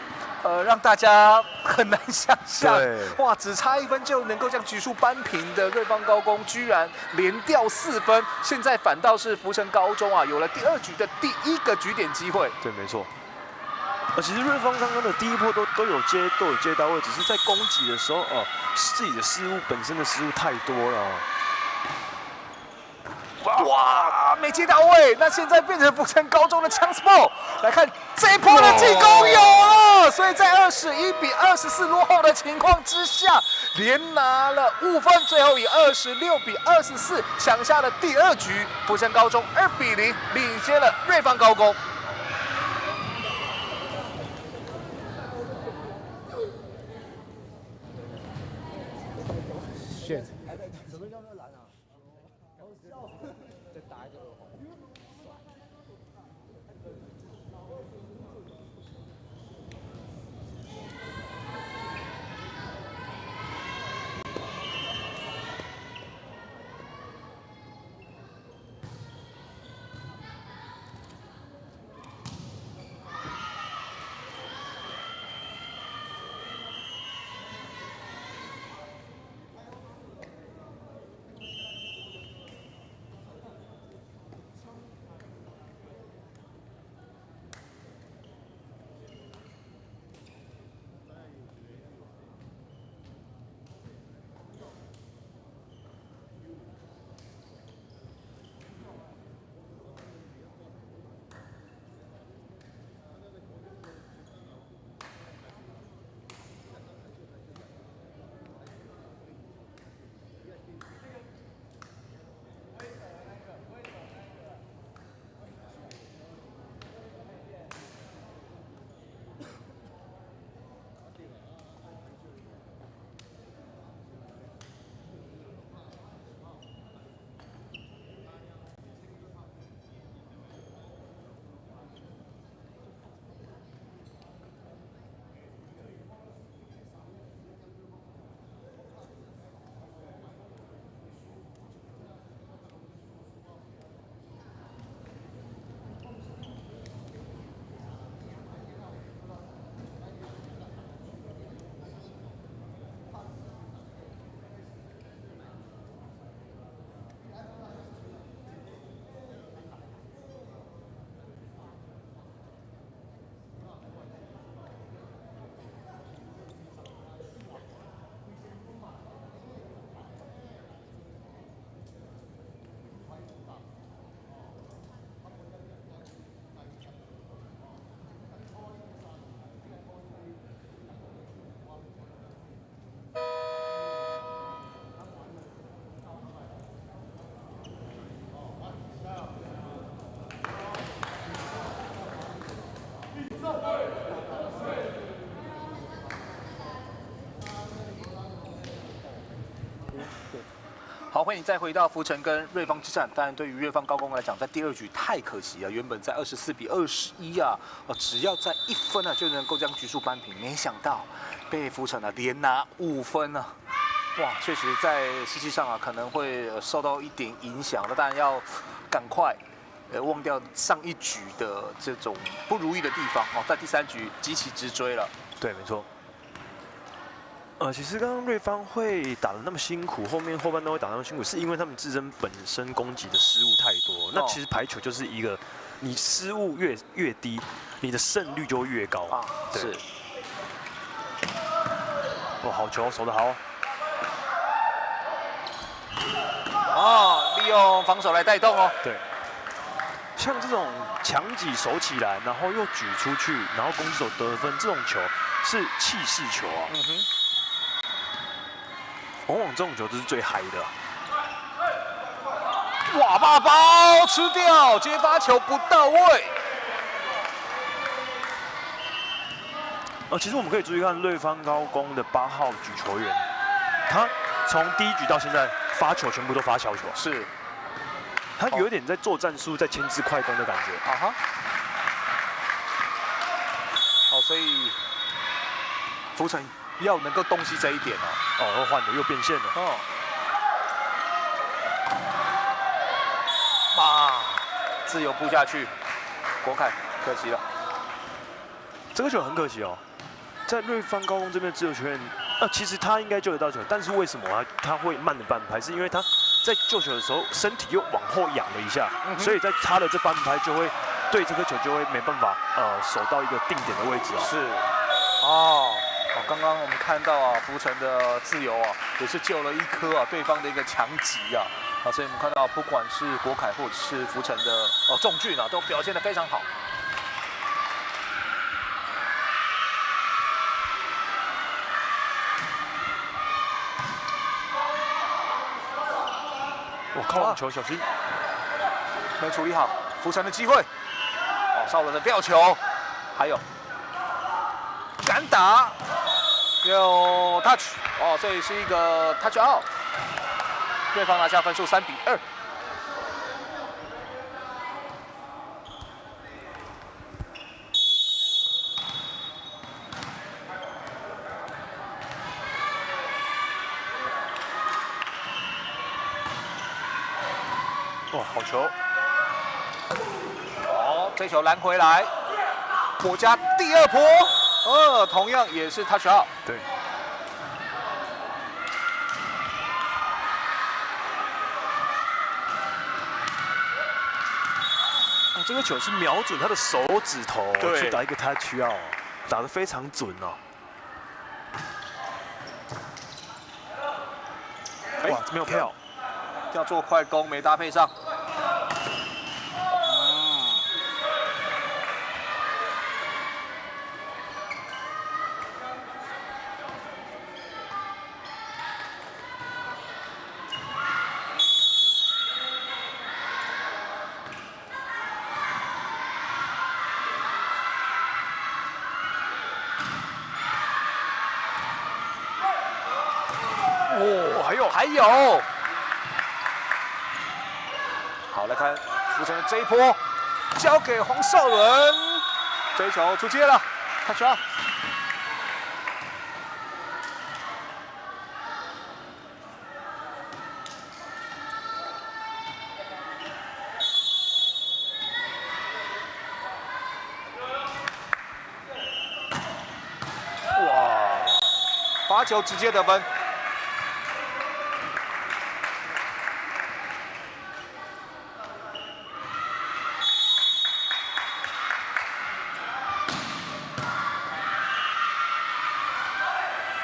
让大家很难想象。哇，只差1分就能够将局数扳平的瑞芳高工，居然连掉4分。现在反倒是福成高中啊，有了第2局的第1个局点机会。对，没错。其实瑞芳刚刚的第一波都有接到位，只是在攻击的时候自己的失误本身的失误太多了。哇，没接到位，那现在变成福成高中的chance ball。来看这一波的进攻有了，所以在21比24落后的情况之下，连拿了5分，最后以26比24抢下了第2局，福成高中2比0领先了瑞芳高工。shit。好，欢迎再回到福城跟瑞芳之战。当然，对于瑞芳高工来讲，在第2局太可惜了。原本在24比21啊，只要在1分啊就能够将局数扳平，没想到被福城啊连拿5分啊！哇，确实在士气上啊可能会受到一点影响。那当然要赶快忘掉上一局的这种不如意的地方哦，在第3局急起直追了。对，没错。其实刚刚瑞芳会打得那么辛苦，后半段会打得那么辛苦，是因为他们自身本身攻击的失误太多。那其实排球就是一个，你失误越低，你的胜率就会越高啊。是。哇，好球，守得好。利用防守来带动哦。对。像这种强挤守起来，然后又举出去，然后攻击手得分，这种球是气势球啊。往往这种球都是最嗨的。哇，大包吃掉，接发球不到位。其实我们可以注意看瑞芳高工的8号举球员，他从第1局到现在发球全部都发小球，是，他有点在做战术，在牵制快攻的感觉。好，所以福城要能够洞悉这一点哦。又换了，又变现了。自由扑下去，国凯可惜了。这个球很可惜哦，在瑞芳高工这边自由球员，其实他应该救得到球，但是为什么他会慢了半拍？是因为他在救球的时候身体又往后仰了一下，所以在他的这半拍就会对这颗球就会没办法守到一个定点的位置啊。是，刚刚我们看到啊，福城的自由啊，也是救了一颗啊对方的一个强击啊。所以我们看到，不管是国凯或者是福城的仲俊啊，都表现得非常好。靠网球小心，没处理好福城的机会。邵伦的吊球，还有敢打，有 touch， 这里是一个 touch out。对方拿下分数3比2。哇，好球！这球拦回来，国家第2波，同样也是 touch out。对。这个球是瞄准他的手指头去打一个 touch out， 打得非常准哦。哇，没有配好，要做快攻没搭配上。还有，好来看福城的这一波，交给黄少伦，这一球出界了，看球。哇，罚球直接得分。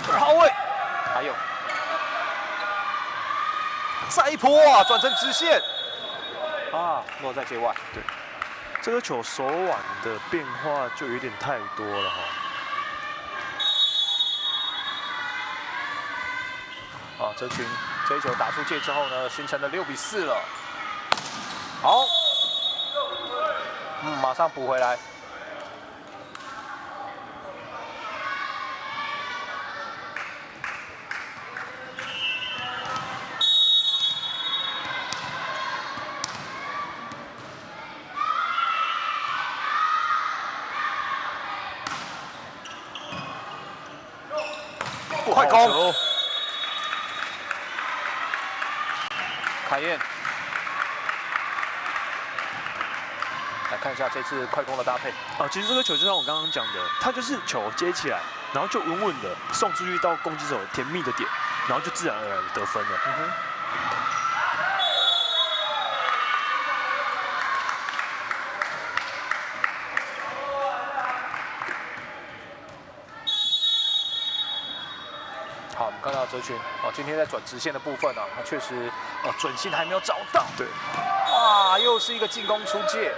2号位，还有，再一波啊，转成直线，落在界外。对，这个球手腕的变化就有点太多了这一球打出界之后呢，形成了6比4了。好，马上补回来。快攻，凯燕。来看一下这次快攻的搭配。其实这个球就像我刚刚讲的，它就是球接起来，然后就稳稳的送出去到攻击手甜蜜的点，然后就自然而然得分了。好，我们看到哲群今天在转直线的部分他确实准心还没有找到。对，哇，又是一个进攻出界。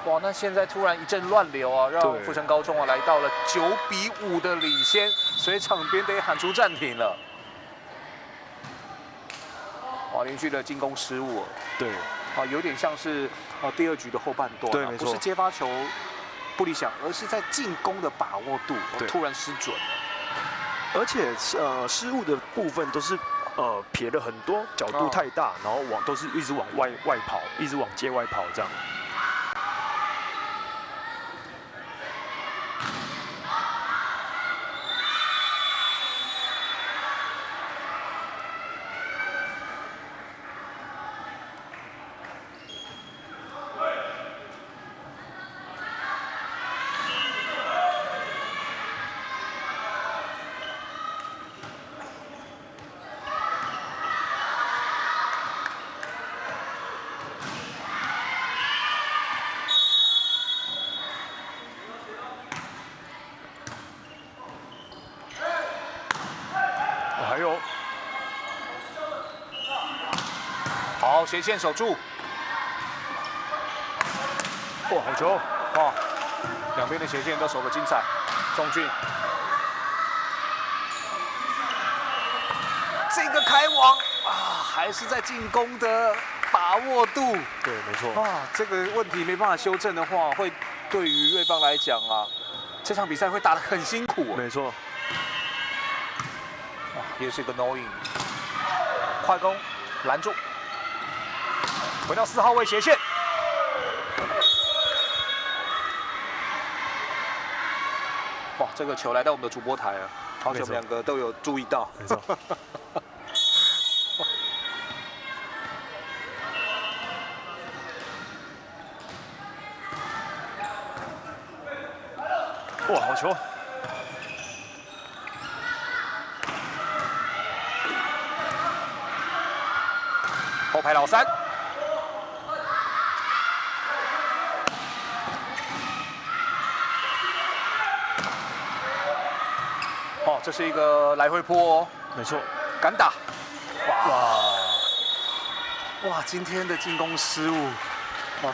哇，那现在突然一阵乱流让富城高中来到了9-5的领先，所以场边得喊出暂停了。哇，连续的进攻失误。对，有点像是第2局的后半段。对，没错，不是接发球不理想，而是在进攻的把握度突然失准了。而且失误的部分都是撇了很多，角度太大，然后都是一直往外跑，一直往界外跑这样。还有，好，斜线守住。哇，好球！哇，两边的斜线都守得精彩。仲俊，这个开网还是在进攻的把握度。对，没错。这个问题没办法修正的话，会对于瑞邦来讲这场比赛会打得很辛苦。没错。也是一个 no in， 快攻拦住，回到4号位斜线，哇，这个球来到我们的主播台好久我们两个都有注意到，没错。哇，好球！后排老三，这是一个来回波没错，敢打，哇，今天的进攻失误，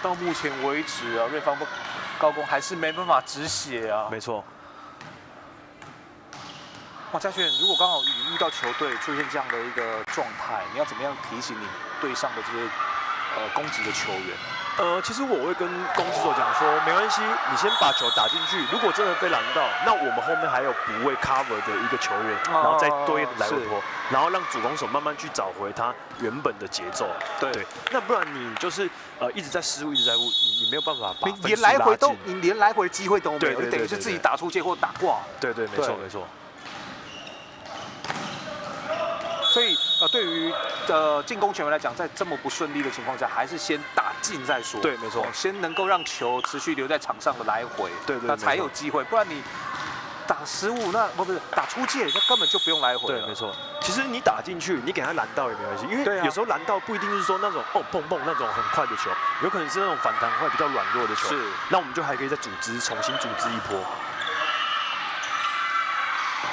到目前为止瑞芳高工还是没办法止血没错。哇，嘉轩，如果刚好你遇到球队出现这样的一个状态，你要怎么样提醒你队上的这些攻击的球员？其实我会跟攻击手讲说，没关系，你先把球打进去。如果真的被拦到，那我们后面还有补位 cover 的一个球员，然后再对来回拖，然后让主攻手慢慢去找回他原本的节奏。对，那不然你就是一直在失误，一直在误，你没有办法把你连来回的机会都没有，你等于是自己打出界或打挂。对，没错没错。所以对于进攻球员来讲，在这么不顺利的情况下，还是先打进再说。对，没错，先能够让球持续留在场上的来回，对，那才有机会。不然你打失误，那不是打出界，那根本就不用来回了。对，没错。其实你打进去，你给他拦到也没关系，因为有时候拦到不一定是说那种蹦那种很快的球，有可能是那种反弹会比较软弱的球。是，那我们就还可以再重新组织一波。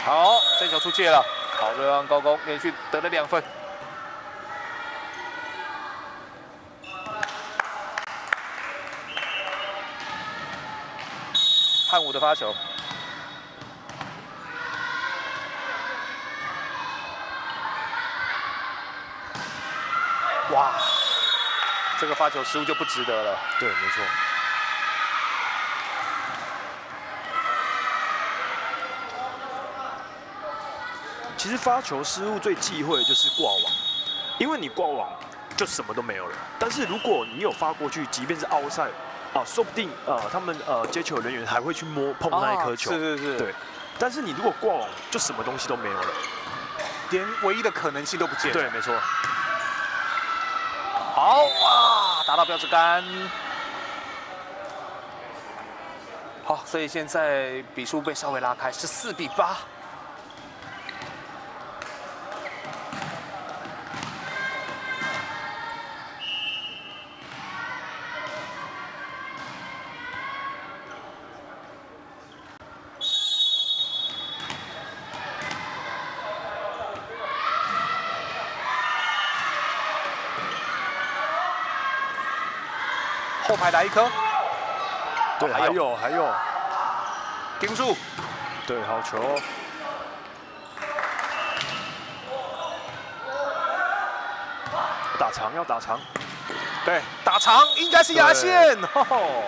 好，这球出界了。好，瑞芳高工连续得了2分。汉武的发球，哇，这个发球失误就不值得了。对，没错。其实发球失误最忌讳的就是挂网，因为你挂网就什么都没有了。但是如果你有发过去，即便是奥赛，说不定他们接球人员还会去碰那一颗球。是。对，但是你如果挂网，就什么东西都没有了，连唯一的可能性都不见。对，没错。好哇，打到标志杆。好，所以现在比数被稍微拉开，是4比8。后排来一颗，对，还有，盯住，对，好球，打长要打长，对，打长应该是压线，吼吼。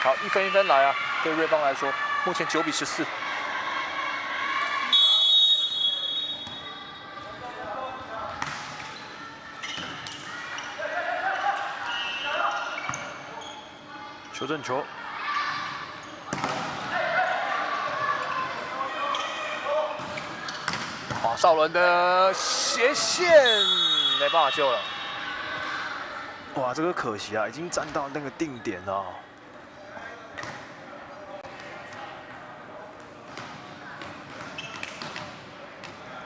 好，一分一分来啊，对瑞邦来说，目前9比14。修正球，哇，邵伦的斜线没办法救了。哇，这个可惜啊，已经站到那个定点了。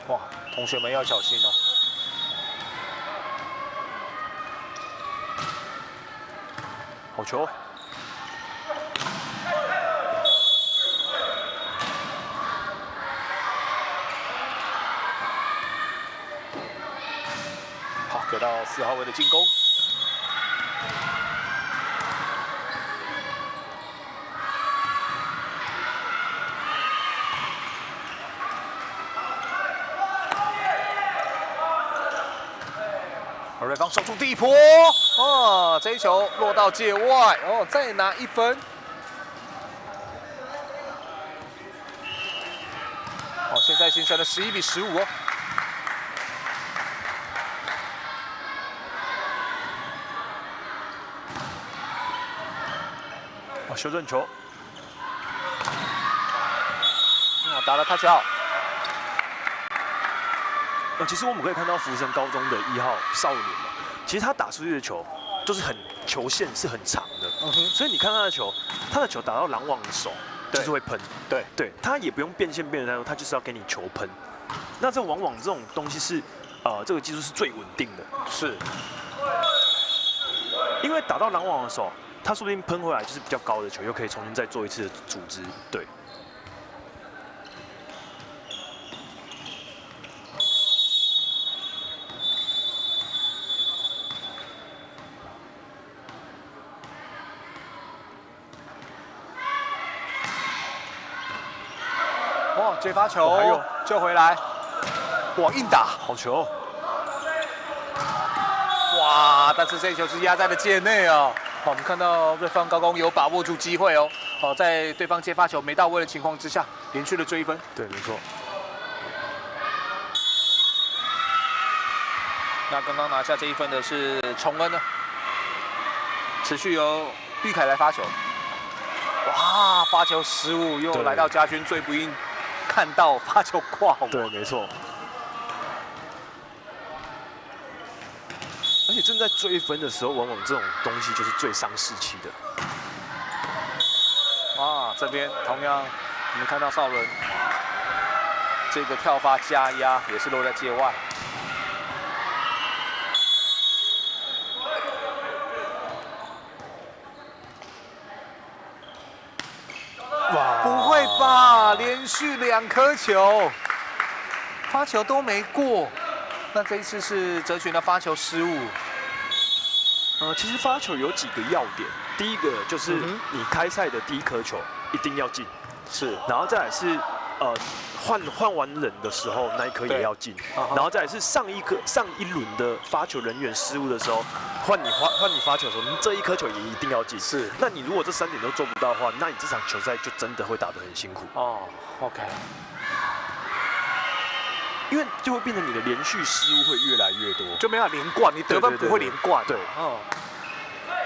哇，同学们要小心哦。好球。好，给到4号位的进攻。而瑞芳守住第一波，哦，这一球落到界外，哦，再拿1分。哦，现在形成了11比15哦。哦，修正球，打了touch out。其实我们可以看到福生高中的1号少年嘛，其实他打出去的球都是球线是很长的，所以你看他的球打到拦网的手就是会喷，对，他也不用变线变得太多，他就是要给你球喷。那这往往这种东西是这个技术是最稳定的，是，因为打到拦网的手，他说不定喷回来就是比较高的球，又可以重新再做一次的组织，对。哇，接发球，还有救回来，哇，硬打，好球！哇，但是这一球是压在了界内哦。好，我们看到瑞芳高工有把握住机会哦。好，在对方接发球没到位的情况之下，连续的追分。对，没错。那刚刚拿下这一分的是崇恩呢，持续由玉凯来发球。哇，发球失误，又来到家军最不应看到发球挂网。对，没错。而且正在追分的时候，往往这种东西就是最伤士气的。啊，这边同样我们看到邵伦这个跳发加压也是落在界外。哇！不会吧？连续2颗球，发球都没过。那这一次是哲群的发球失误。其实发球有几个要点，第一个就是你开赛的第1颗球一定要进，是，然后再来是换完人的时候那1颗也要进，然后再来是上一轮的发球人员失误的时候，换你发球的时候，你这1颗球也一定要进。是，那你如果这3点都做不到的话，那你这场球赛就真的会打得很辛苦。哦 ，OK。因为就会变成你的连续失误会越来越多，就没法连贯，你得分不会连贯。对，哦，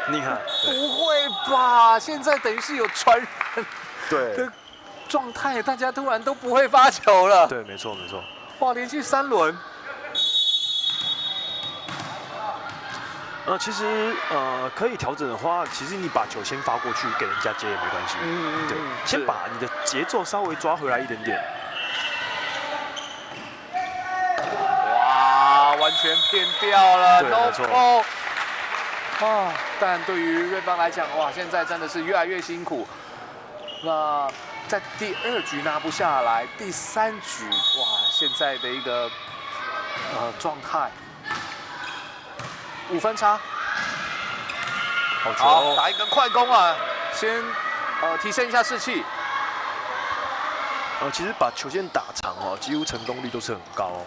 你看，不会吧？现在等于是有传染对的状态，大家突然都不会发球了。对，没错没错。哇，连续3轮。其实可以调整的话，其实你把球先发过去给人家接也没关系。对，先把你的节奏稍微抓回来一点点。哇，完全骗掉了对， ，no 没错 ball。啊，但对于瑞邦来讲，哇，现在真的是越来越辛苦。那在第2局拿不下来，第3局，哇，现在的一个状态，5分差。好球！好，打一根快攻啊，先提升一下士气。其实把球线打长哦，几乎成功率都是很高哦。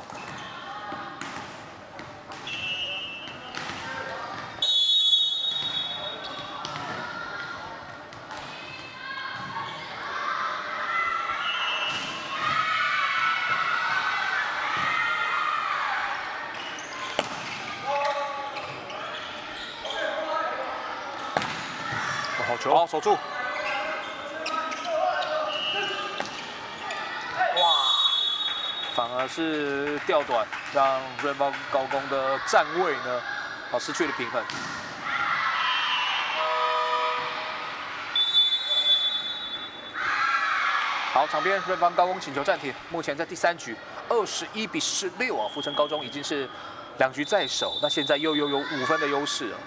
好球！好，守住。反而是掉短，让瑞邦高工的站位呢，失去了平衡。好，场边瑞邦高工请求暂停。目前在第3局，21-16啊，福城高中已经是2局在手，那现在又有5分的优势了。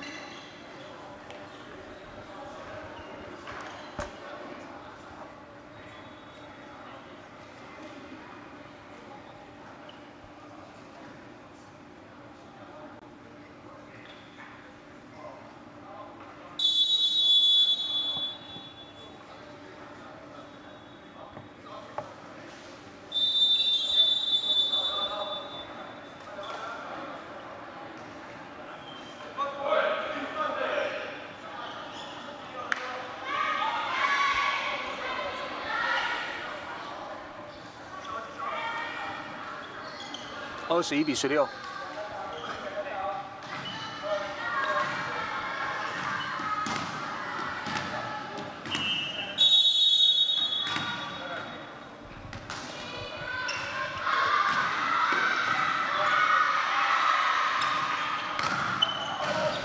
21-16。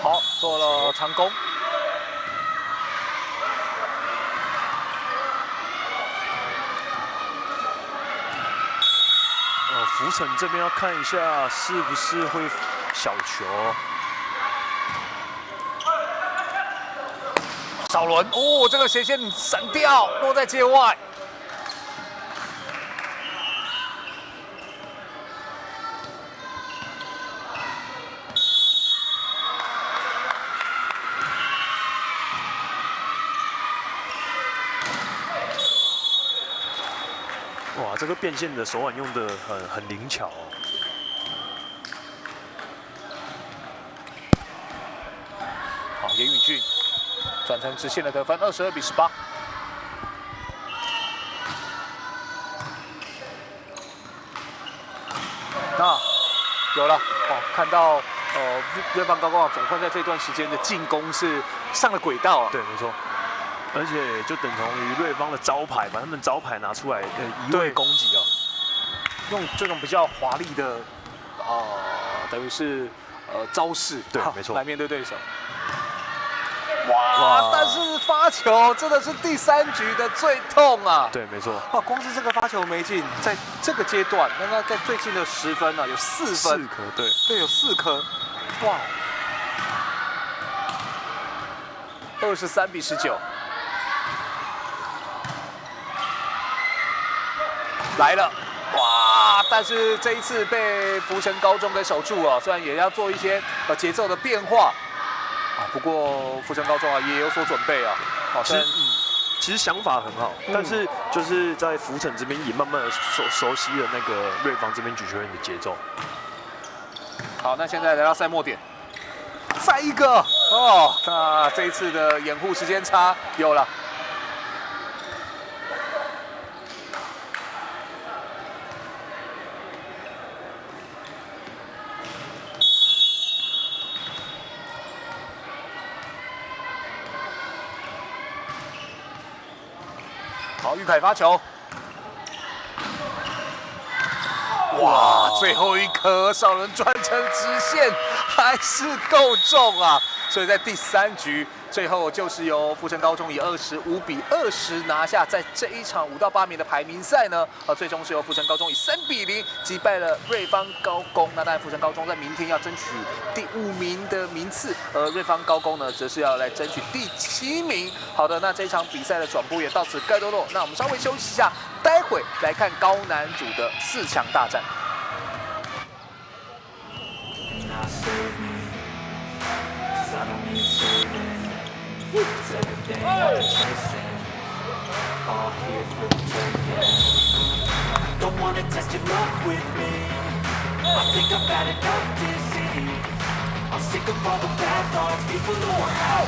好，做了长攻。福城这边要看一下是不是会小球。小轮哦，这个斜线闪掉，落在界外。哇，这个变线的手腕用的很灵巧哦。好，严宇峻转成直线的得分，22-18。那有了哦，看到瑞邦高工啊，总算在这段时间的进攻是上了轨道啊。对，没错。而且就等同于瑞邦的招牌，把他们招牌拿出来，一味攻击哦。用这种比较华丽的，等于是招式，对，没错，来面对对手。哇！但是发球真的是第3局的最痛啊！对，没错。哇，光是这个发球没进，在这个阶段，那在最近的10分呢，有4分，4颗，对，对，有4颗，哇！23-19，来了。哇！但是这一次被福城高中给守住啊，虽然也要做一些节奏的变化啊，不过福城高中啊也有所准备啊。好，其实想法很好，但是就是在福城这边也慢慢的熟悉了那个瑞邦这边举球员的节奏。好，那现在来到赛末点，再一个哦，那这一次的掩护时间差有了。好，玉凯发球。哇，最后一颗少人转成直线，还是够重啊！所以在第3局，最后就是由福成高中以25比20拿下，在这一场5到8名的排名赛呢，最终是由福成高中以3比0击败了瑞芳高工。那当然，福成高中在明天要争取第5名的名次，而瑞芳高工呢，则是要来争取第7名。好的，那这一场比赛的转播也到此告一段落。那我们稍微休息一下，待会来看高男组的4强大战。It's everything I've been chasing, all here for the taking. Don't wanna test your luck with me, I think I've had enough dizzy. I'm sick of all the bad thoughts, people who are out.